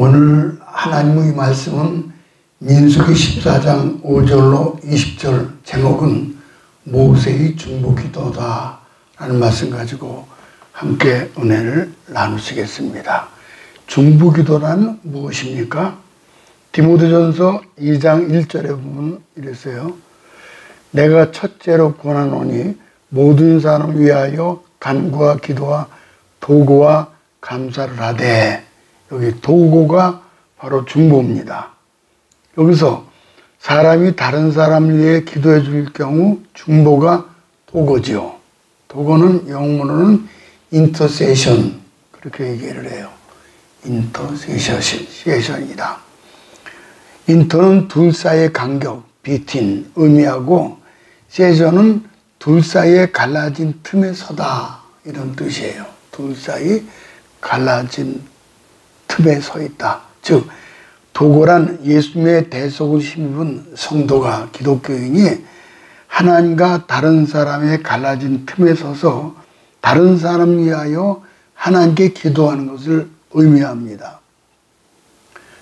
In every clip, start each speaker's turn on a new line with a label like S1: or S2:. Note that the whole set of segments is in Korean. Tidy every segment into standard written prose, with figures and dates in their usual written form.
S1: 오늘 하나님의 말씀은 민수기 14장 5절로 20절, 제목은 모세의 중보기도다 라는 말씀 가지고 함께 은혜를 나누시겠습니다. 중보기도란 무엇입니까? 디모데전서 2장 1절에 보면 이랬어요. 내가 첫째로 권하노니 모든 사람을 위하여 간구와 기도와 도고와 감사를 하되, 여기 도고가 바로 중보입니다. 여기서 사람이 다른 사람을 위해 기도해 줄 경우 중보가 도고지요. 도고는 영문으로는 intercession, 그렇게 얘기를 해요. intercession이다. 인터는 둘 사이의 간격, between 의미하고, 세션은 둘 사이에 갈라진 틈에 서다 이런 뜻이에요. 둘 사이 갈라진 틈에 서 있다. 즉 도고란 예수님의 대속을 힘입은 성도가, 기독교인이 하나님과 다른 사람의 갈라진 틈에 서서 다른 사람을 위하여 하나님께 기도하는 것을 의미합니다.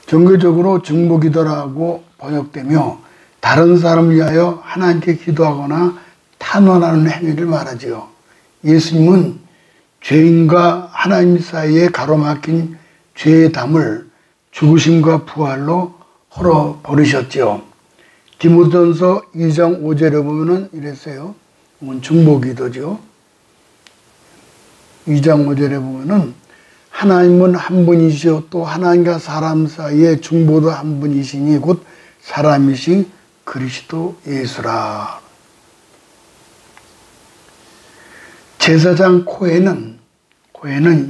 S1: 종교적으로 중보기도라고 번역되며 다른 사람을 위하여 하나님께 기도하거나 탄원하는 행위를 말하지요. 예수님은 죄인과 하나님 사이에 가로막힌 죄의 담을 죽으심과 부활로 헐어버리셨지요. 디모데전서 2장 5절에 보면은 이랬어요. 중보기도죠. 2장 5절에 보면은 하나님은 한 분이시요 또 하나님과 사람 사이에 중보도 한 분이시니 곧 사람이신 그리스도 예수라. 제사장 코헨은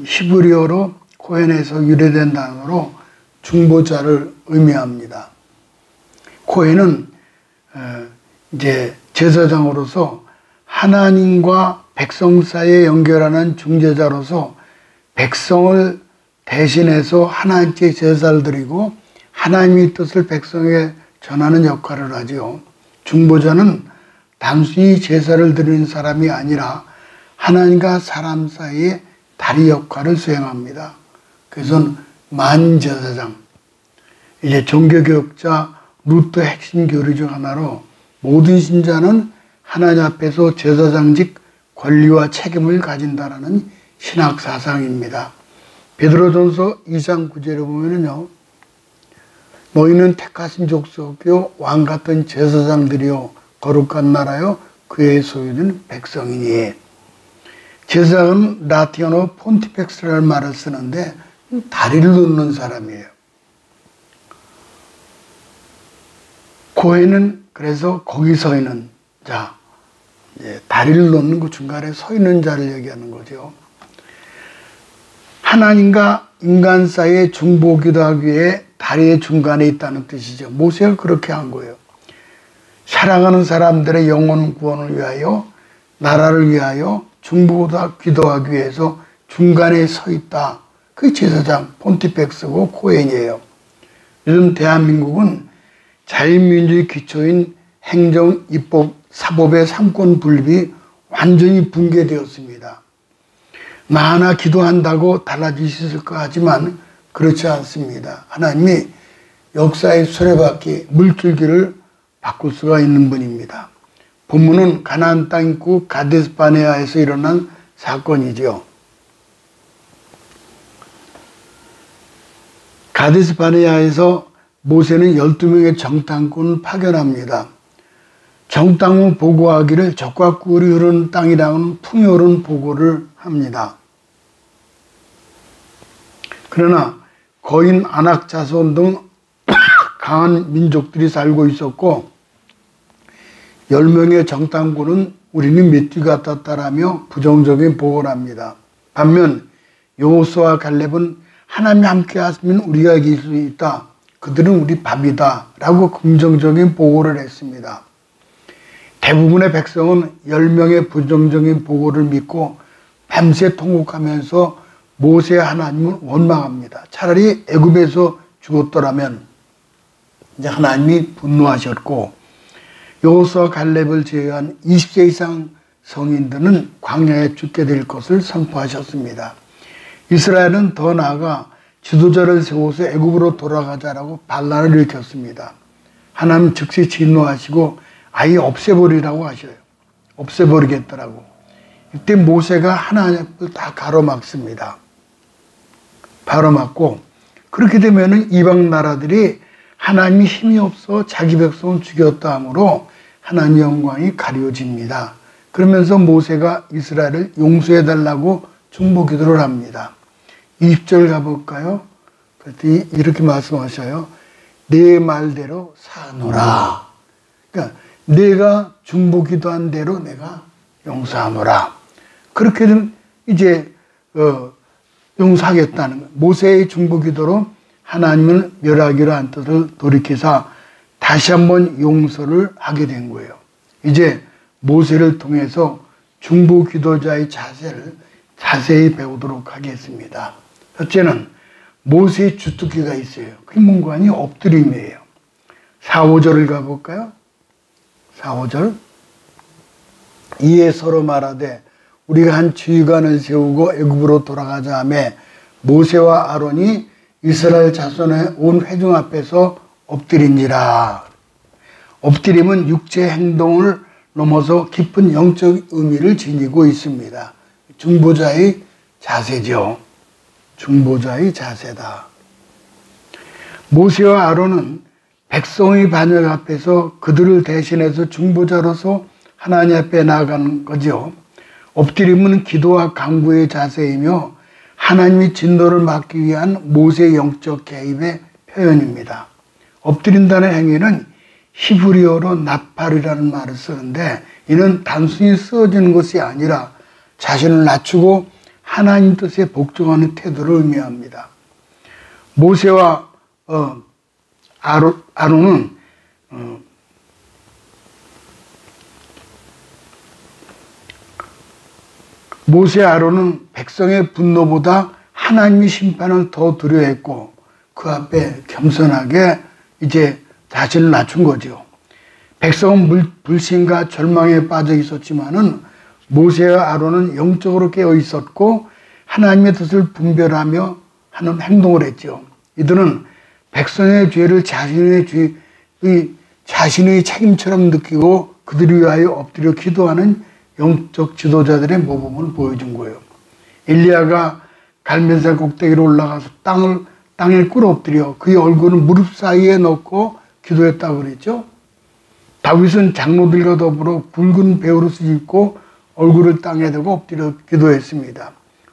S1: 히브리어로 코헨에서 유래된 단어로 중보자를 의미합니다. 코헨은 이제 제사장으로서 하나님과 백성 사이에 연결하는 중재자로서 백성을 대신해서 하나님께 제사를 드리고 하나님의 뜻을 백성에 전하는 역할을 하지요. 중보자는 단순히 제사를 드리는 사람이 아니라 하나님과 사람 사이에 다리 역할을 수행합니다. 그래서 만제사장, 이제 종교개혁자 루터 핵심 교리 중 하나로 모든 신자는 하나님 앞에서 제사장직 권리와 책임을 가진다라는 신학 사상입니다. 베드로전서 2장 9절에 보면은요, 너희는 택하신 족속이요 왕 같은 제사장들이요 거룩한 나라요 그의 소유는 백성이니. 제사장은 라틴어로 폰티펙스라는 말을 쓰는데 다리를 놓는 사람이에요. 코헨은 그래서 거기 서 있는 자, 다리를 놓는 그 중간에 서 있는 자를 얘기하는 거죠. 하나님과 인간 사이에 중보기도하기 위해 다리의 중간에 있다는 뜻이죠. 모세가 그렇게 한 거예요. 사랑하는 사람들의 영혼 구원을 위하여, 나라를 위하여 중보기도하기 위해서 중간에 서 있다. 그 제사장 폰티펙스고 코헨이에요. 요즘 대한민국은 자유민주의 기초인 행정, 입법, 사법의 삼권 분립이 완전히 붕괴되었습니다. 나 하나 기도한다고 달라질 수 있을까 하지만 그렇지 않습니다. 하나님이 역사의 수레바퀴, 물줄기를 바꿀 수가 있는 분입니다. 본문은 가나안 땅 입구 가데스 바네아에서 일어난 사건이지요. 가데스 바네아에서 모세는 12명의 정탐꾼을 파견합니다. 정탐을 보고하기를 적과 꿀이 흐르는 땅이라는 풍요로운 보고를 합니다. 그러나 거인, 안악 자손 등 강한 민족들이 살고 있었고 10명의 정탐꾼은 우리는 메뚜기 같았다라며 부정적인 보고를 합니다. 반면 여호수아와 갈렙은 하나님이 함께 하시면 우리가 이길 수 있다. 그들은 우리 밥이다 라고 긍정적인 보고를 했습니다. 대부분의 백성은 10명의 부정적인 보고를 믿고 밤새 통곡하면서 모세 하나님을 원망합니다. 차라리 애굽에서 죽었더라면 이제 하나님이 분노하셨고 여호수아 갈렙을 제외한 20세 이상 성인들은 광야에 죽게 될 것을 선포하셨습니다. 이스라엘은 더 나아가 지도자를 세워서 애굽으로 돌아가자라고 반란을 일으켰습니다. 하나님 즉시 진노하시고 아예 없애버리라고 하셔요. 없애버리겠더라고. 이때 모세가 하나님을 다 가로막습니다. 가로막고 그렇게 되면은 이방 나라들이 하나님이 힘이 없어 자기 백성을 죽였다 하므로 하나님의 영광이 가려집니다. 그러면서 모세가 이스라엘을 용서해달라고 중보기도를 합니다. 20절 가볼까요? 그랬더니 이렇게 말씀하셔요. 내 말대로 사노라. 그러니까 내가 중보기도한 대로 내가 용서하노라. 그렇게 되면 이제 용서하겠다는 거예요. 모세의 중보기도로 하나님은 멸하기로 한 뜻을 돌이켜서 다시 한번 용서를 하게 된 거예요. 이제 모세를 통해서 중보기도자의 자세를 자세히 배우도록 하겠습니다. 첫째는 모세의 주특기가 있어요. 그 문관이 엎드림이에요. 4, 5절을 가볼까요? 4, 5절. 이에 서로 말하되 우리가 한 지휘관을 세우고 애굽으로 돌아가자 하매 모세와 아론이 이스라엘 자손의 온 회중 앞에서 엎드린지라. 엎드림은 육체 행동을 넘어서 깊은 영적 의미를 지니고 있습니다. 중보자의 자세죠. 중보자의 자세다. 모세와 아론은 백성의 반역 앞에서 그들을 대신해서 중보자로서 하나님 앞에 나아가는 거죠. 엎드림은 기도와 간구의 자세이며 하나님의 진노를 막기 위한 모세의 영적 개입의 표현입니다. 엎드린다는 행위는 히브리어로 나팔이라는 말을 쓰는데 이는 단순히 쓰어지는 것이 아니라 자신을 낮추고 하나님 뜻에 복종하는 태도를 의미합니다. 모세와 아론은 모세 아론은 백성의 분노보다 하나님의 심판을 더 두려워했고 그 앞에 겸손하게 이제 자신을 낮춘 거죠. 백성은 불신과 절망에 빠져 있었지만은 모세와 아론은 영적으로 깨어 있었고 하나님의 뜻을 분별하며 하는 행동을 했죠. 이들은 백성의 죄를 자신의 책임처럼 느끼고 그들을 위하여 엎드려 기도하는 영적 지도자들의 모범을 보여준 거예요. 엘리야가 갈멜산 꼭대기로 올라가서 땅에 꿇어 엎드려 그의 얼굴을 무릎 사이에 넣고 기도했다고 그랬죠. 다윗은 장로들과 더불어 붉은 베옷을 입고 얼굴을 땅에 대고 엎드려 기도했습니다.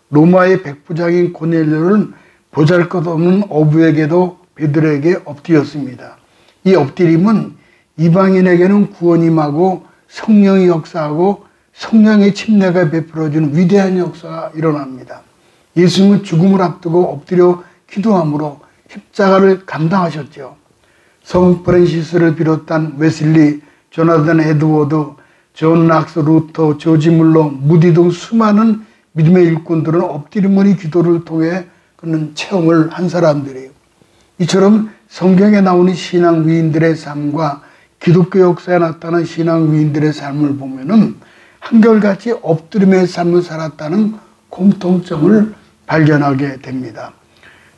S1: 로마의 백부장인 고넬료는 보잘것없는 어부에게도 베드로에게 엎드렸습니다. 이 엎드림은 이방인에게는 구원이 임하고 성령이 역사하고 성령의 침례가 베풀어지는 위대한 역사가 일어납니다. 예수님은 죽음을 앞두고 엎드려 기도함으로 십자가를 감당하셨죠. 성 프랜시스를 비롯한 웨슬리, 조나단 에드워드, 존 락스, 루터, 조지 물러, 무디 등 수많은 믿음의 일꾼들은 엎드림의 기도를 통해 그는 체험을 한 사람들이에요. 이처럼 성경에 나오는 신앙 위인들의 삶과 기독교 역사에 나타난 신앙 위인들의 삶을 보면은 한결같이 엎드림의 삶을 살았다는 공통점을 발견하게 됩니다.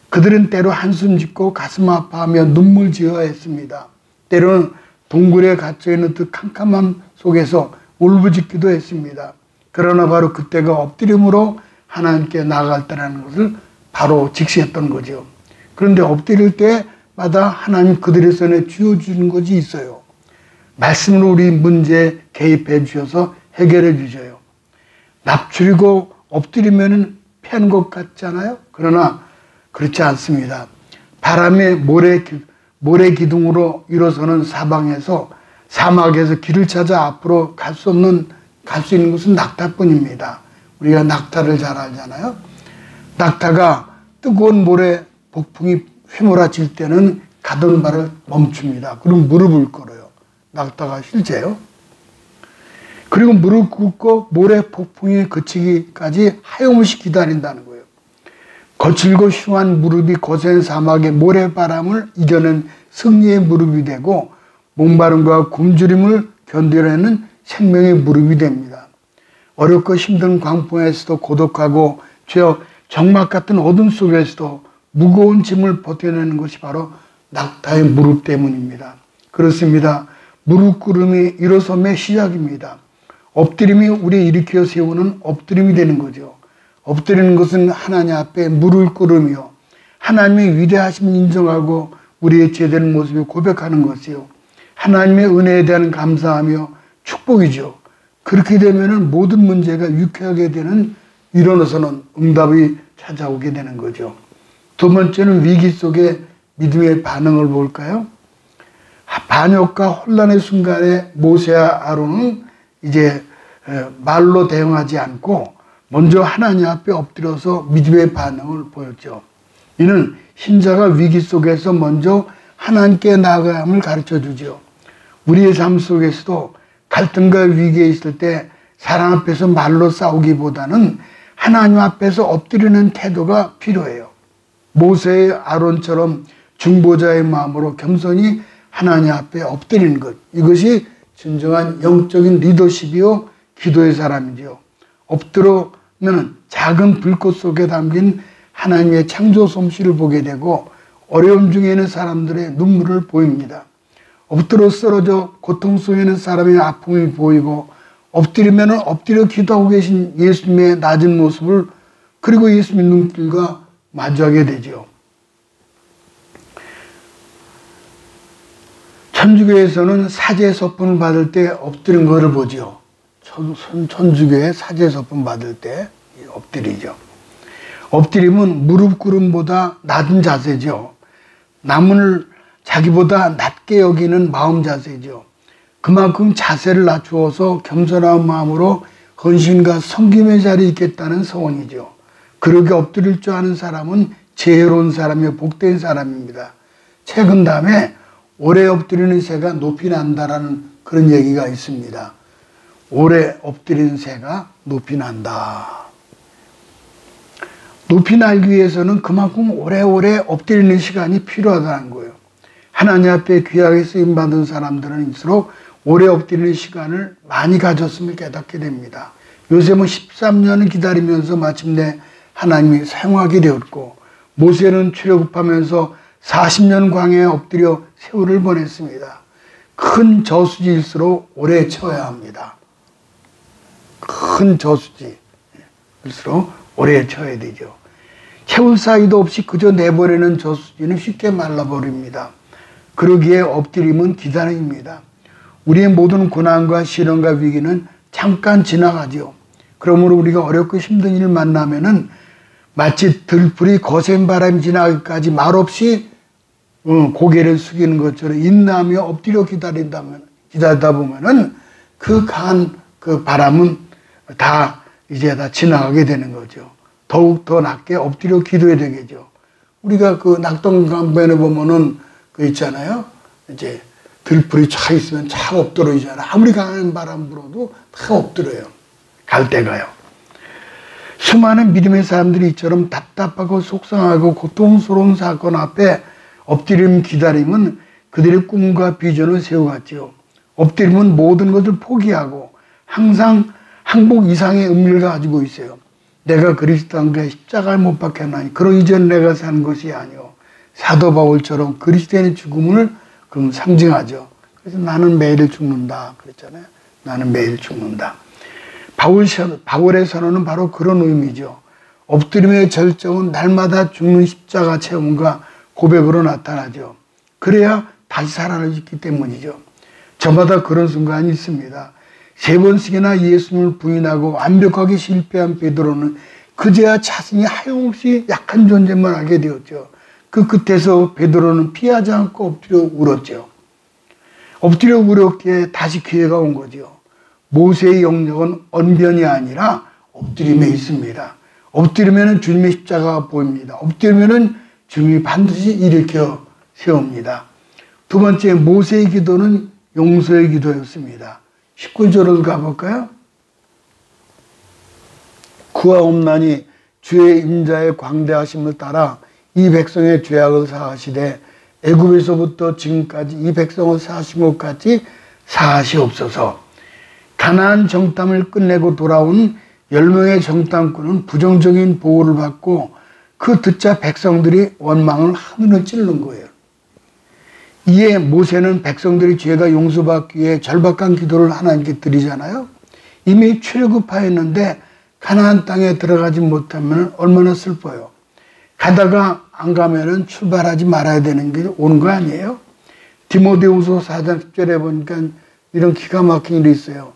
S1: 그들은 때로 한숨 짓고 가슴 아파하며 눈물 지어야 했습니다. 때로는 동굴에 갇혀있는 듯 캄캄함 속에서 울부짖기도 했습니다. 그러나 바로 그때가 엎드림으로 하나님께 나아갈 때라는 것을 바로 직시했던 거죠. 그런데 엎드릴 때마다 하나님 그들의 손에 쥐어주는 것이 있어요. 말씀으로 우리 문제에 개입해 주셔서 해결해 주셔요. 납치리고 엎드리면 피하는 것 같잖아요. 그러나 그렇지 않습니다. 바람의 모래 기둥으로 일어서는 사막에서 길을 찾아 앞으로 갈 수 있는 것은 낙타뿐입니다. 우리가 낙타를 잘 알잖아요. 낙타가 뜨거운 모래 폭풍이 휘몰아칠 때는 가던 발을 멈춥니다. 그리고 무릎을 꿇어요. 낙타가 실제요. 그리고 무릎 꿇고 모래 폭풍이 그치기까지 하염없이 기다린다는 거예요. 거칠고 흉한 무릎이 거센 사막의 모래바람을 이겨낸 승리의 무릎이 되고 목마름과 굶주림을 견뎌내는 생명의 무릎이 됩니다. 어렵고 힘든 광풍에서도 고독하고 정막 같은 어둠 속에서도 무거운 짐을 버텨내는 것이 바로 낙타의 무릎 때문입니다. 그렇습니다. 무릎 꿇음이 일어섬의 시작입니다. 엎드림이 우리 일으켜 세우는 엎드림이 되는 거죠. 엎드리는 것은 하나님 앞에 무릎 꿇음이요, 하나님의 위대하심을 인정하고 우리의 제대된 모습을 고백하는 것이요, 하나님의 은혜에 대한 감사하며 축복이죠. 그렇게 되면 모든 문제가 유쾌하게 되는, 일어나서는 응답이 찾아오게 되는 거죠. 두 번째는 위기 속에 믿음의 반응을 볼까요? 반역과 혼란의 순간에 모세와 아론은 이제 말로 대응하지 않고 먼저 하나님 앞에 엎드려서 믿음의 반응을 보였죠. 이는 신자가 위기 속에서 먼저 하나님께 나아가야 함을 가르쳐 주죠. 우리의 삶 속에서도 갈등과 위기에 있을 때 사람 앞에서 말로 싸우기보다는 하나님 앞에서 엎드리는 태도가 필요해요. 모세의 아론처럼 중보자의 마음으로 겸손히 하나님 앞에 엎드리는 것, 이것이 진정한 영적인 리더십이요 기도의 사람이죠. 엎드려면 작은 불꽃 속에 담긴 하나님의 창조 솜씨를 보게 되고 어려움 중에 있는 사람들의 눈물을 보입니다. 엎드려 쓰러져 고통 속에 있는 사람의 아픔이 보이고, 엎드리면 엎드려 기도하고 계신 예수님의 낮은 모습을, 그리고 예수님의 눈길과 마주하게 되죠. 천주교에서는 사제 서품을 받을 때 엎드린 것을 보죠. 천주교에 사제 서품 받을 때 엎드리죠. 엎드림은 무릎 꿇음보다 낮은 자세죠. 남을 자기보다 낮게 여기는 마음 자세죠. 그만큼 자세를 낮추어서 겸손한 마음으로 헌신과 섬김의 자리에 있겠다는 소원이죠. 그렇게 엎드릴 줄 아는 사람은 지혜로운 사람이요 복된 사람입니다. 책은 다음에 오래 엎드리는 새가 높이 난다라는 그런 얘기가 있습니다. 오래 엎드리는 새가 높이 난다. 높이 날기 위해서는 그만큼 오래오래 엎드리는 시간이 필요하다는 거예요. 하나님 앞에 귀하게 쓰임받은 사람들은일수록 오래 엎드리는 시간을 많이 가졌음을 깨닫게 됩니다. 요셉은 13년을 기다리면서 마침내 하나님이 사용하게 되었고, 모세는 출애굽하면서 40년 광야에 엎드려 세월을 보냈습니다. 큰 저수지일수록 오래 채워야 합니다. 큰 저수지일수록 오래 채워야 되죠. 채울 사이도 없이 그저 내버리는 저수지는 쉽게 말라버립니다. 그러기에 엎드림은 기다림입니다. 우리의 모든 고난과 시련과 위기는 잠깐 지나가죠. 그러므로 우리가 어렵고 힘든 일을 만나면은 마치 들풀이 거센 바람이 지나기까지 말없이 고개를 숙이는 것처럼 인내하며 엎드려 기다리다 보면은 그 강한 그 바람은 다 이제 다 지나가게 되는 거죠. 더욱 더 낮게 엎드려 기도해야 되겠죠. 우리가 그 낙동강변에 보면은 그 있잖아요. 이제 들풀이 차 있으면 차가 엎드러지잖아요. 아무리 강한 바람 불어도 다 엎드려요. 갈 데가요. 수많은 믿음의 사람들이 이처럼 답답하고 속상하고 고통스러운 사건 앞에 엎드림 기다림은 그들의 꿈과 비전을 세워갔지요. 엎드림은 모든 것을 포기하고 항상 항복 이상의 의미를 가지고 있어요. 내가 그리스도 안에 십자가를 못 박혔나니 그로 이전 내가 산 것이 아니오. 사도 바울처럼 그리스도인의 죽음을 그럼 상징하죠. 그래서 나는 매일 죽는다 그랬잖아요. 나는 매일 죽는다. 바울의 선언은 바로 그런 의미죠. 엎드림의 절정은 날마다 죽는 십자가 체험과 고백으로 나타나죠. 그래야 다시 살아나기 때문이죠. 저마다 그런 순간이 있습니다. 3번씩이나 예수님을 부인하고 완벽하게 실패한 베드로는 그제야 자신이 하염없이 약한 존재만 알게 되었죠. 그 끝에서 베드로는 피하지 않고 엎드려 울었죠. 엎드려 울었기에 다시 기회가 온 거죠. 모세의 영역은 언변이 아니라 엎드림에 있습니다. 엎드리면 주님의 십자가가 보입니다. 엎드리면 주님이 반드시 일으켜 세웁니다. 두 번째, 모세의 기도는 용서의 기도였습니다. 19절을 가볼까요? 구하옵나니 주의 인자의 광대하심을 따라 이 백성의 죄악을 사하시되 애굽에서부터 지금까지 이 백성을 사하신 것 같이 사하시옵소서. 가나안 정탐을 끝내고 돌아온 10명의 정탐꾼은 부정적인 보호를 받고 그 듣자 백성들이 원망을 하늘을 찌르는 거예요. 이에 모세는 백성들이 죄가 용서받기 위해 절박한 기도를 하나님께 드리잖아요. 이미 출애굽하였는데 가나안 땅에 들어가지 못하면 얼마나 슬퍼요. 가다가 안 가면은 출발하지 말아야 되는 게 오는 거 아니에요? 디모데후서 4장 10절에 보니까 이런 기가 막힌 일이 있어요.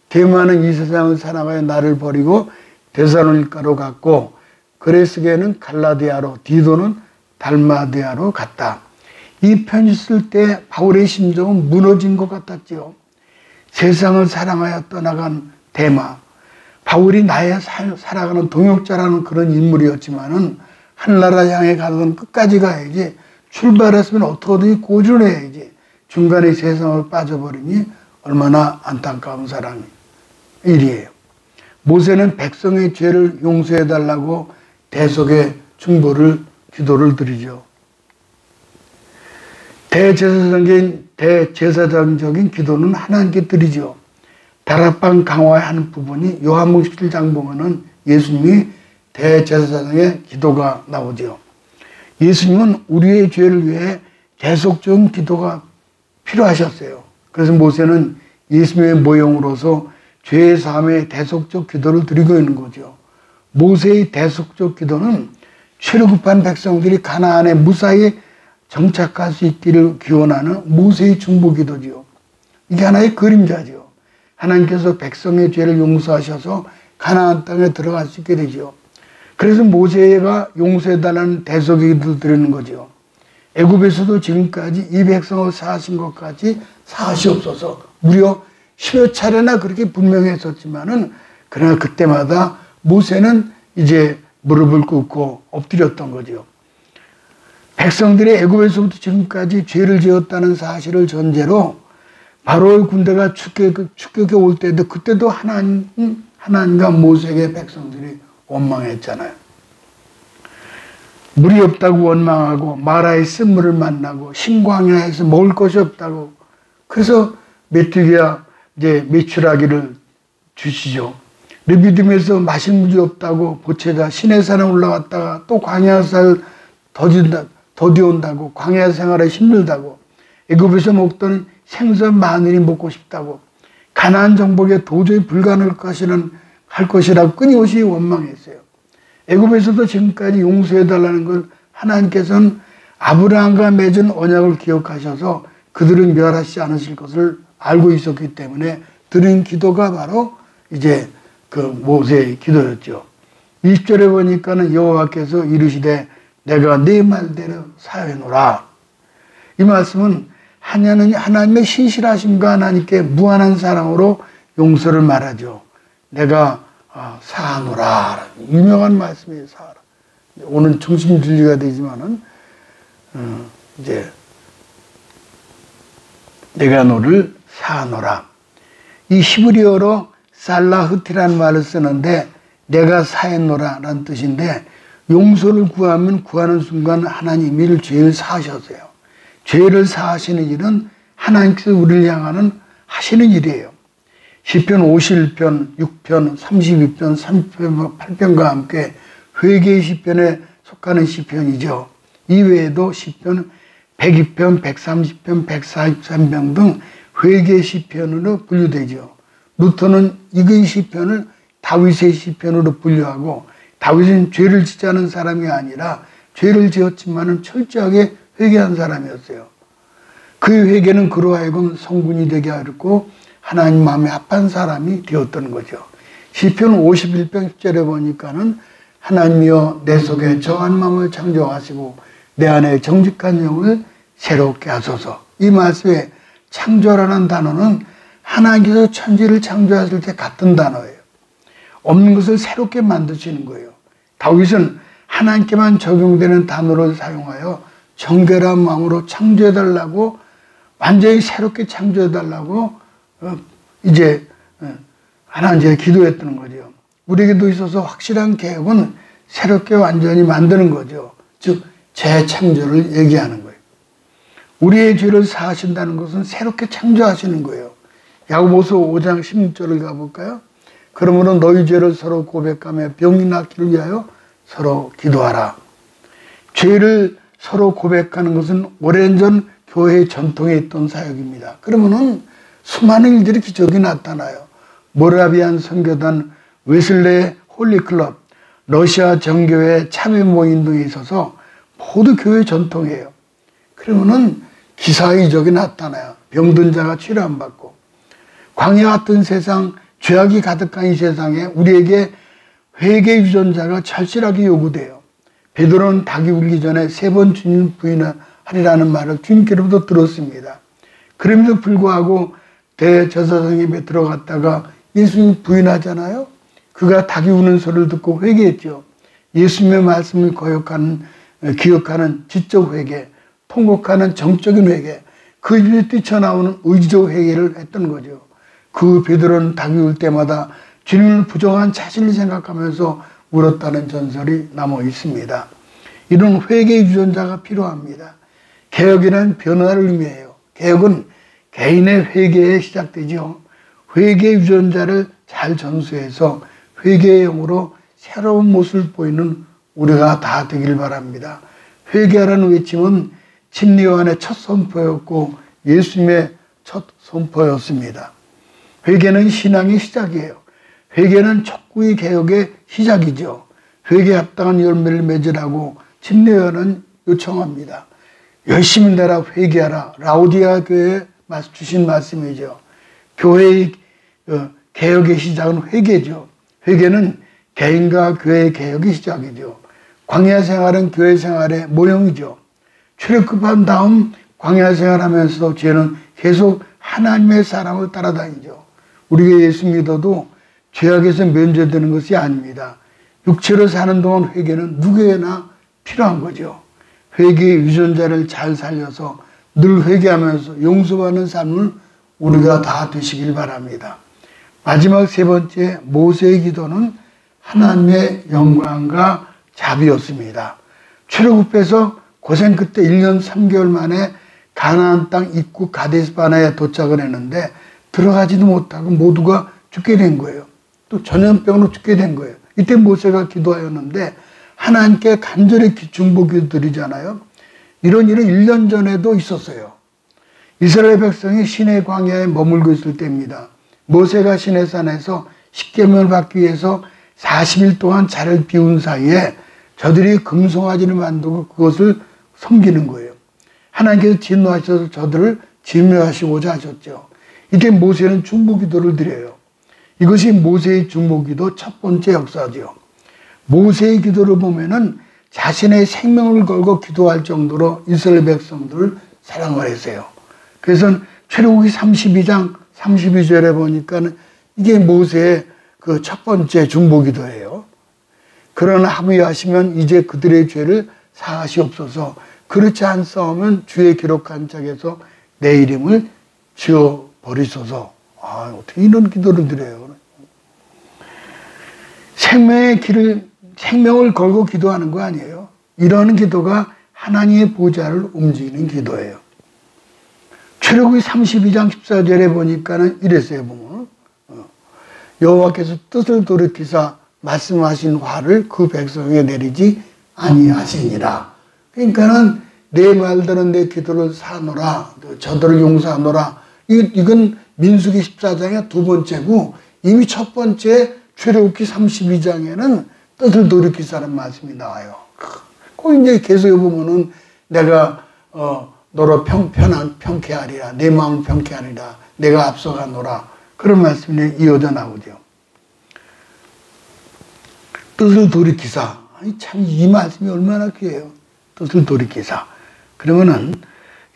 S1: 데마는 이 세상을 살아가야 나를 버리고 데살로니가로 갔고 그레스게는 갈라디아로, 디도는 달마디아로 갔다. 이 편지 쓸 때 바울의 심정은 무너진 것 같았지요. 세상을 사랑하여 떠나간 데마, 바울이 나의 살아가는 동역자라는 그런 인물이었지만은 하늘나라 향해 가서는 끝까지 가야지, 출발했으면 어떻게든 고전해야지 중간에 세상을 빠져버리니 얼마나 안타까운 사람이 일이에요. 모세는 백성의 죄를 용서해달라고 대속의 중보를 기도를 드리죠. 대제사장적인 기도는 하나님께 드리죠. 다락방 강화의 한 부분이 요한복음 17장 보면은 예수님이 대제사장의 기도가 나오죠. 예수님은 우리의 죄를 위해 계속적인 기도가 필요하셨어요. 그래서 모세는 예수님의 모형으로서 죄의 사함의 대속적 기도를 드리고 있는 거죠. 모세의 대속적 기도는 출애굽한 백성들이 가나안에 무사히 정착할 수 있기를 기원하는 모세의 중보 기도지요. 이게 하나의 그림자죠. 하나님께서 백성의 죄를 용서하셔서 가나안 땅에 들어갈 수 있게 되죠. 그래서 모세가 용서해달라는 대속의 기도를 드리는 거죠. 애굽에서도 지금까지 이 백성을 사하신 것까지 사하시옵소서. 무려 10여 차례나 그렇게 분명했었지만은 그러나 그때마다 모세는 이제 무릎을 꿇고 엎드렸던 거죠. 백성들이 애굽에서부터 지금까지 죄를 지었다는 사실을 전제로 바로의 군대가 축격해 올 때도 그때도 하나님과 모세에게 백성들이 원망했잖아요. 물이 없다고 원망하고 마라의 쓴물을 만나고 신광야에서 먹을 것이 없다고, 그래서 메뚜기야 이제 메추라기를 주시죠. 르비딤에서 마실 물이 없다고 보채자 시내산에 올라갔다가 또 광야살 더디 온다고, 광야 생활에 힘들다고, 애굽에서 먹던 생선 마늘이 먹고 싶다고, 가나안 정복에 도저히 불가능할 것이라고 끊임없이 원망했어요. 애굽에서도 지금까지 용서해달라는 걸 하나님께서는 아브라함과 맺은 언약을 기억하셔서 그들을 멸하시지 않으실 것을 알고 있었기 때문에 드린 기도가 바로 이제 그 모세의 기도였죠. 20절에 보니까는 여호와께서 이르시되 내가 네 말대로 사하노라. 이 말씀은 하나님의 신실하심과 하나님께 무한한 사랑으로 용서를 말하죠. 내가 사하노라. 유명한 말씀이에요. 사하라. 오늘 중심 진리가 되지만은 이제 내가 너를 사하노라. 이 히브리어로 살라흐티라는 말을 쓰는데 내가 사했노라라는 뜻인데, 용서를 구하면 구하는 순간 하나님이 이를 죄를 사하셨어요. 죄를 사하시는 일은 하나님께서 우리를 향하는 하시는 일이에요. 시편 51편, 6편, 32편, 30편, 8편과 함께 회개의 시편에 속하는 시편이죠. 이외에도 시편 102편, 130편, 143편 등 회개의 시편으로 분류되죠. 루터는 이의 시편을 다윗의 시편으로 분류하고, 다윗은 죄를 짓지 않은 사람이 아니라 죄를 지었지만은 철저하게 회개한 사람이었어요. 그의 회개는 그로 하여금 성군이 되게 하였고 하나님 마음에 합한 사람이 되었던 거죠. 시편 51편 10절에 보니까는 하나님이여 내 속에 정한 마음을 창조하시고 내 안에 정직한 영을 새롭게 하소서. 이 말씀에 창조라는 단어는 하나님께서 천지를 창조하실 때 같은 단어예요. 없는 것을 새롭게 만드시는 거예요. 다윗은 하나님께만 적용되는 단어를 사용하여 정결한 마음으로 창조해달라고, 완전히 새롭게 창조해달라고 이제 하나님께 기도했던 거죠. 우리에게도 있어서 확실한 개혁은 새롭게 완전히 만드는 거죠. 즉 재창조를 얘기하는 거예요. 우리의 죄를 사하신다는 것은 새롭게 창조하시는 거예요. 야고보서 5장 16절을 가볼까요? 그러므로 너희 죄를 서로 고백하며 병이 낫기를 위하여 서로 기도하라. 죄를 서로 고백하는 것은 오랜전 교회의 전통에 있던 사역입니다. 그러면은 수많은 일들이 기적이 나타나요. 모라비안 선교단, 웨슬레 홀리클럽, 러시아 정교회 참여 모임 등에 있어서 모두 교회 전통이에요. 그러면은 기사의 이적이 나타나요. 병든 자가 치료 안 받고. 광야 같은 세상, 죄악이 가득한 이 세상에 우리에게 회개 유전자가 절실하게 요구돼요. 베드로는 닭이 울기 전에 3번 주님 부인하리라는 말을 주님께로부터 들었습니다. 그럼에도 불구하고 대제사장님에 들어갔다가 예수님 부인하잖아요. 그가 닭이 우는 소리를 듣고 회개했죠. 예수님의 말씀을 기억하는 지적 회개, 통곡하는 정적인 회개, 그 입에 뛰쳐나오는 의지적 회개를 했던 거죠. 그 베드로는 닭이 울 때마다 주님을 부정한 자신을 생각하면서 울었다는 전설이 남아 있습니다. 이런 회개 유전자가 필요합니다. 개혁이란 변화를 의미해요. 개혁은 개인의 회개에 시작되죠. 회개 유전자를 잘 전수해서 회개의 영으로 새로운 모습을 보이는 우리가 다 되길 바랍니다. 회개하라는 외침은 침례요한의 첫 선포였고 예수님의 첫 선포였습니다. 회개는 신앙의 시작이에요. 회개는 촉구의 개혁의 시작이죠. 회개에 합당한 열매를 맺으라고 침례요한은 요청합니다. 열심히 내라 회개하라. 라오디아 교회에 주신 말씀이죠. 교회의 개혁의 시작은 회개죠. 회개는 개인과 교회의 개혁의 시작이죠. 광야 생활은 교회 생활의 모형이죠. 출애굽한 다음 광야 생활하면서도 죄는 계속 하나님의 사랑을 따라다니죠. 우리가 예수 믿어도 죄악에서 면제되는 것이 아닙니다. 육체로 사는 동안 회개는 누구에나 필요한 거죠. 회개의 유전자를 잘 살려서 늘 회개하면서 용서받는 삶을 우리가 다 되시길 바랍니다. 마지막 3번째 모세의 기도는 하나님의 영광과 자비였습니다. 출애굽해서 고생 끝에 1년 3개월 만에 가나안 땅 입구 가데스바네에 도착을 했는데 들어가지도 못하고 모두가 죽게 된 거예요. 또 전염병으로 죽게 된 거예요. 이때 모세가 기도하였는데 하나님께 간절히 중보기도 드리잖아요. 이런 일은 1년 전에도 있었어요. 이스라엘 백성이 시내 광야에 머물고 있을 때입니다. 모세가 시내산에서 십계명을 받기 위해서 40일 동안 자를 비운 사이에 저들이 금송아지를 만들고 그것을 섬기는 거예요. 하나님께서 진노하셔서 저들을 진멸하시고자 하셨죠. 이때 모세는 중보기도를 드려요. 이것이 모세의 중보기도 첫 번째 역사죠. 모세의 기도를 보면은 자신의 생명을 걸고 기도할 정도로 이스라엘 백성들을 사랑을 했어요. 그래서 출애굽기 32장 32절에 보니까는 이게 모세의 그 첫 번째 중보기도예요. 그러나 합의하시면 이제 그들의 죄를 사하시옵소서. 그렇지 않사오면 주의 기록한 책에서 내 이름을 지워 버리소서. 어떻게 이런 기도를 드려요? 생명을 걸고 기도하는 거 아니에요. 이러한 기도가 하나님의 보좌를 움직이는 기도예요. 출애굽기 32장 14절에 보니까는 이랬어요. 보면 여호와께서 뜻을 돌이키사 말씀하신 화를 그 백성에게 내리지 아니하시니라. 그러니까는 내 말들은 내 기도를 사노라, 저들을 용서하노라. 이건 민수기 14장의 두 번째고 이미 첫 번째 출애굽기 32장에는 뜻을 돌이키사는 말씀이 나와요. 그 이제 계속 보면은 내가 너로 평케 하리라, 내 마음을 평케 하리라, 내가 앞서가노라. 그런 말씀이 이어져 나오죠. 뜻을 돌이키사. 참 이 말씀이 얼마나 귀해요. 뜻을 돌이키사. 그러면은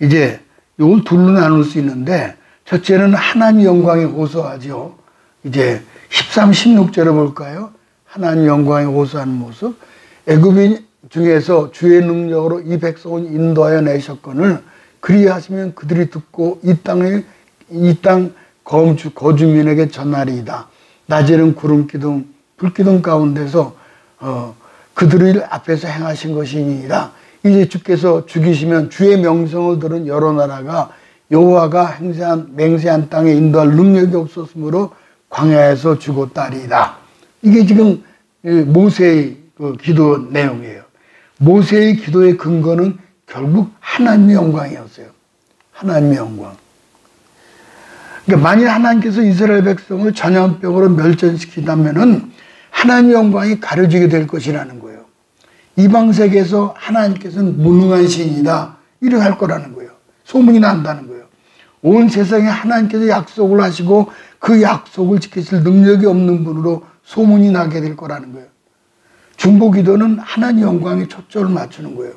S1: 이제 이걸 둘로 나눌 수 있는데 첫째는 하나님 영광에 호소하죠. 이제 13, 16절을 볼까요? 하나님 영광에 호소하는 모습. 애굽인 중에서 주의 능력으로 이 백성을 인도하여 내셨거늘 그리하시면 그들이 듣고 이 땅 거주민에게 전하리이다. 낮에는 구름 기둥, 불 기둥 가운데서 그들을 앞에서 행하신 것이니라. 이제 주께서 죽이시면 주의 명성을 들은 여러 나라가 여호와가 맹세한 땅에 인도할 능력이 없었으므로 광야에서 죽었다리이다. 이게 지금 모세의 그 기도 내용이에요. 모세의 기도의 근거는 결국 하나님의 영광이었어요. 하나님의 영광. 그러니까 만일 하나님께서 이스라엘 백성을 전염병으로 멸전시키다면은 하나님의 영광이 가려지게 될 것이라는 거예요. 이방 세계에서 하나님께서는 무능한 신이다 이렇게 할 거라는 거예요. 소문이 난다는 거예요. 온 세상에 하나님께서 약속을 하시고 그 약속을 지키실 능력이 없는 분으로 소문이 나게 될 거라는 거예요. 중보기도는 하나님 영광에 초점을 맞추는 거예요.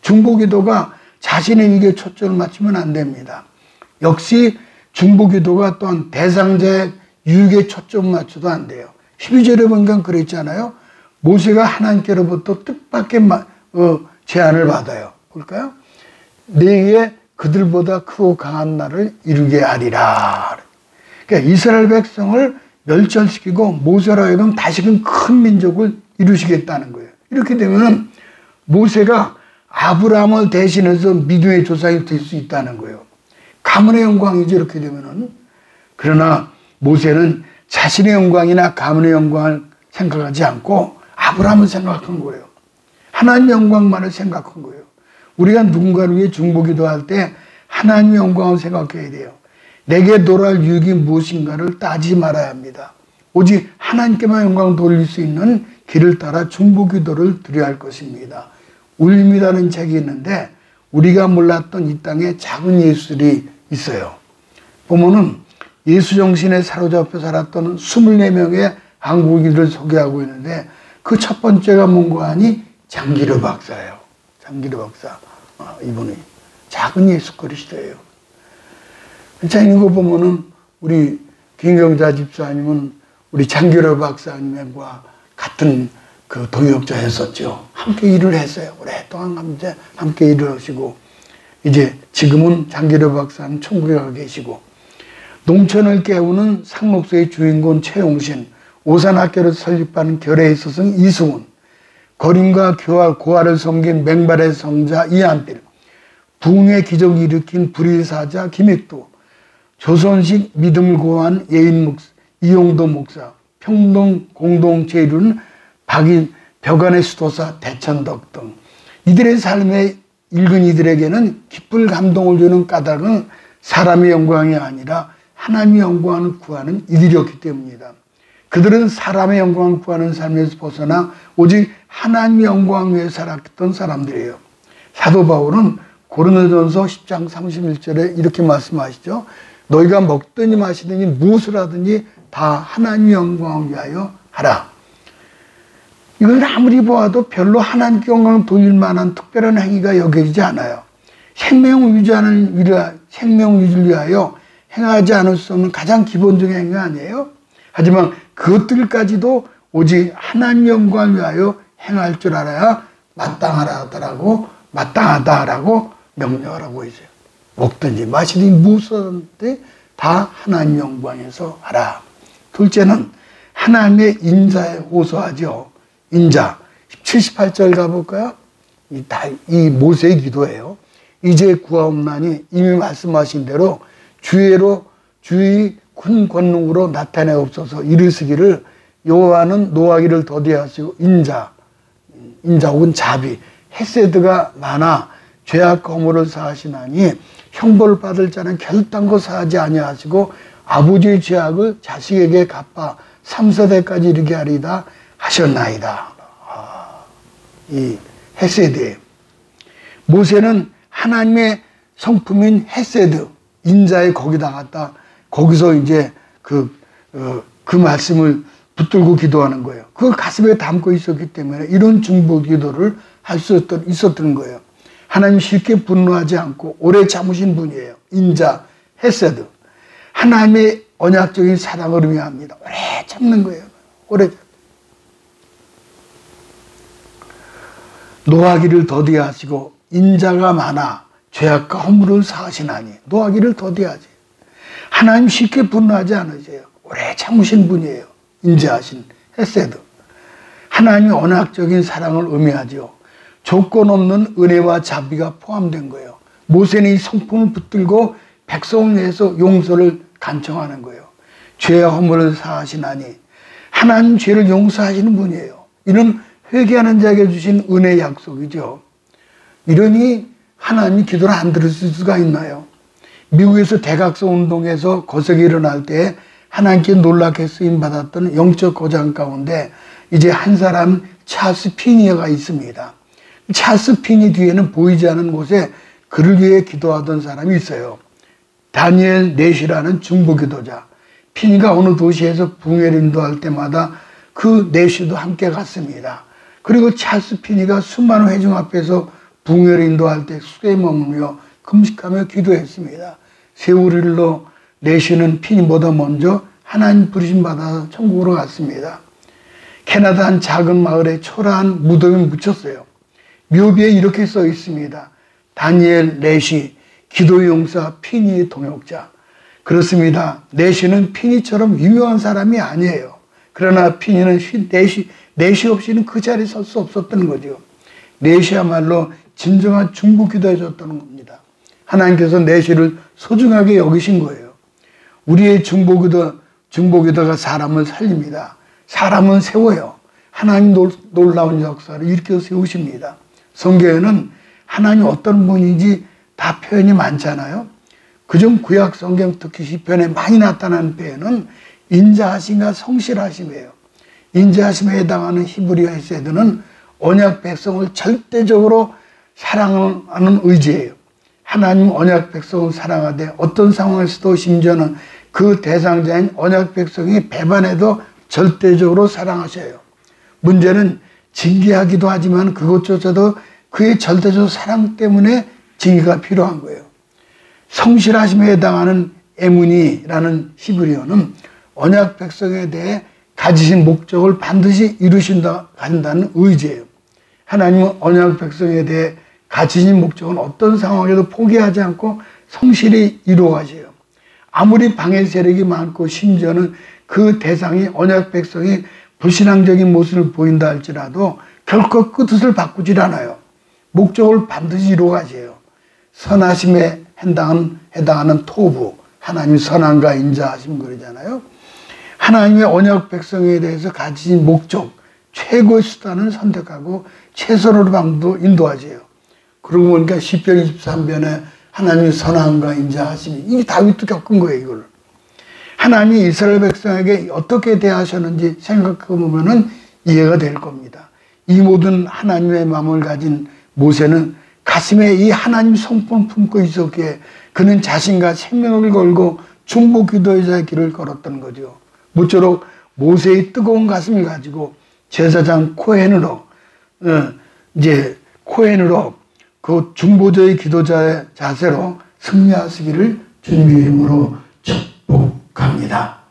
S1: 중보기도가 자신의 일에 초점을 맞추면 안 됩니다. 역시 중보기도가 또한 대상자의 유익에 초점을 맞춰도 안 돼요. 12절에 보니까 그랬잖아요. 모세가 하나님께로부터 뜻밖의 제안을 받아요. 볼까요? 내게 그들보다 크고 강한 나를 이루게 하리라. 그러니까 이스라엘 백성을 멸절시키고 모세로 하여금 다시금 큰 민족을 이루시겠다는 거예요. 이렇게 되면 모세가 아브라함을 대신해서 믿음의 조상이 될 수 있다는 거예요. 가문의 영광이죠. 이렇게 되면은. 그러나 모세는 자신의 영광이나 가문의 영광을 생각하지 않고 아브라함을 생각한 거예요. 하나님 영광만을 생각한 거예요. 우리가 누군가를 위해 중보기도할 때 하나님의 영광을 생각해야 돼요. 내게 돌아올 유익이 무엇인가를 따지지 말아야 합니다. 오직 하나님께만 영광을 돌릴 수 있는 길을 따라 중보기도를 드려야 할 것입니다. 울림이라는 책이 있는데 우리가 몰랐던 이 땅에 작은 예술이 있어요. 보면은 예수 정신에 사로잡혀 살았던 24명의 한국인들을 소개하고 있는데 그 첫 번째가 뭔가 하니 장기르 박사예요. 장기르 박사. 이분이 작은 예수 그리스도예요. 자, 이거 보면은 우리 김경자 집사님은 우리 장기르 박사님과 같은 그 동역자였었죠. 함께 일을 했어요. 오랫동안 함께 일을 하시고 이제 지금은 장기르 박사는 천국에 가 계시고 농촌을 깨우는 상록수의 주인공 최용신, 오산학교를 설립하는 결의의 스승 이승훈, 거림과 교활, 고아를 섬긴 맹발의 성자 이한필, 부흥의 기적을 일으킨 불의사자 김익도, 조선식 믿음을 고한 예인 목사, 이용도 목사, 평동 공동체 이루는 벽안의 수도사 대천덕 등 이들의 삶에 읽은 이들에게는 기쁠 감동을 주는 까닭은 사람의 영광이 아니라 하나님의 영광을 구하는 이들이었기 때문이다. 그들은 사람의 영광을 구하는 삶에서 벗어나 오직 하나님의 영광 위에 살았던 사람들이에요. 사도 바울은 고린도전서 10장 31절에 이렇게 말씀하시죠. 너희가 먹든지 마시든지 무엇을 하든지 다 하나님의 영광을 위하여 하라. 이걸 아무리 보아도 별로 하나님께 영광을 돌릴 만한 특별한 행위가 여겨지지 않아요. 생명 유지를 위하여 행하지 않을 수 없는 가장 기본적인 행위가 아니에요. 하지만 그것들까지도 오직 하나님 영광을 위하여 행할 줄 알아야 마땅하다라고 명령하라고 했어요. 먹든지 마시든지 무엇이든지 다 하나님 영광에서 하라. 둘째는 하나님의 인자에 호소하죠. 인자. 78절 가볼까요? 이 모세의 기도예요. 이제 구하옵나니 이미 말씀하신 대로 주의 큰 권능으로 나타내옵소서. 이르시기를 여호와는 노하기를 더디하시고 인자 혹은 자비, 헤세드가 많아 죄악과 허물을 사하시나니 형벌을 받을 자는 결단코 사하지 아니하시고 아버지의 죄악을 자식에게 갚아 3세대까지 이르게 하리다 하셨나이다. 이 헤세드예요. 모세는 하나님의 성품인 헤세드, 인자에 거기다 갖다 거기서 이제 그 말씀을 붙들고 기도하는 거예요. 그걸 가슴에 담고 있었기 때문에 이런 중보 기도를 할 수 있었던 거예요. 하나님 쉽게 분노하지 않고 오래 참으신 분이에요. 인자, 헤세드. 하나님의 언약적인 사랑을 의미합니다. 오래 참는 거예요. 오래. 노하기를 더디하시고 인자가 많아 죄악과 허물을 사하시나니. 노하기를 더디하지. 하나님 쉽게 분노하지 않으세요. 오래 참으신 분이에요. 인자하신 헤세드. 하나님의 언약적인 사랑을 의미하죠. 조건 없는 은혜와 자비가 포함된 거예요. 모세는 이 성품을 붙들고 백성을 위해서 용서를 간청하는 거예요. 죄와 허물을 사하시나니. 하나님 죄를 용서하시는 분이에요. 이는 회개하는 자에게 주신 은혜의 약속이죠. 이러니 하나님이 기도를 안 들으실 수가 있나요? 미국에서 대각성 운동에서 거세게 일어날 때 하나님께 놀랍게 쓰임받았던 영적 고장 가운데 이제 한 사람 찰스 피니어가 있습니다. 찰스 피니 뒤에는 보이지 않는 곳에 그를 위해 기도하던 사람이 있어요. 다니엘 넷이라는 중보기도자. 피니가 어느 도시에서 붕괴를 인도할 때마다 그 넷이도 함께 갔습니다. 그리고 찰스 피니가 수많은 회중 앞에서 붕괴를 인도할 때 숙에 머물며 금식하며 기도했습니다. 세월일로 넷이는 피니보다 먼저 하나님 부르심 받아 천국으로 갔습니다. 캐나다 한 작은 마을에 초라한 무덤이 묻혔어요. 묘비에 이렇게 써 있습니다. 다니엘 넷이 기도 용사 피니의 동역자. 그렇습니다. 넷이는 피니처럼 유명한 사람이 아니에요. 그러나 피니는 넷이 없이는 그 자리에 설 수 없었던 거죠. 넷이야말로 진정한 중보 기도해 줬다는 겁니다. 하나님께서 넷이를 소중하게 여기신 거예요. 우리의 중보기도가 사람을 살립니다. 사람은 세워요. 하나님 놀라운 역사를 일으켜 세우십니다. 성경에는 하나님 어떤 분인지 다 표현이 많잖아요. 그중 구약 성경 특히 시편에 많이 나타나는 표현은 인자하심과 성실하심이에요. 인자하심에 해당하는 히브리어 헤세드는 언약 백성을 절대적으로 사랑하는 의지예요. 하나님 언약 백성을 사랑하되 어떤 상황에서도 심지어는 그 대상자인 언약 백성이 배반해도 절대적으로 사랑하셔요. 문제는 징계하기도 하지만 그것조차도 그의 절대적 사랑 때문에 징계가 필요한 거예요. 성실하심에 해당하는 에무니라는 히브리어는 언약 백성에 대해 가지신 목적을 반드시 이루신다 한다는 의지예요. 하나님은 언약 백성에 대해 가지신 목적은 어떤 상황에도 포기하지 않고 성실히 이루어가세요. 아무리 방해 세력이 많고 심지어는 그 대상이 언약 백성이 불신앙적인 모습을 보인다 할지라도 결코 그 뜻을 바꾸질 않아요. 목적을 반드시 이루어가세요. 선하심에 해당하는 토부, 하나님 선함과 인자하심 그러잖아요. 하나님의 언약 백성에 대해서 가진 목적, 최고의 수단을 선택하고 최선으로 방도 인도하세요. 그러고 보니까 시편 23편에 하나님의 선함과 인자하심이 이게 다윗도 겪은 거예요. 이걸 하나님이 이스라엘 백성에게 어떻게 대하셨는지 생각해 보면은 이해가 될 겁니다. 이 모든 하나님의 마음을 가진 모세는 가슴에 이 하나님 성품을 품고 있었기에 그는 자신과 생명을 걸고 중보 기도자의 길을 걸었던 거죠. 모쪼록 모세의 뜨거운 가슴을 가지고 제사장 코헨으로 그 중보자의 기도자의 자세로 승리하시기를 주님의 이름으로 축복합니다.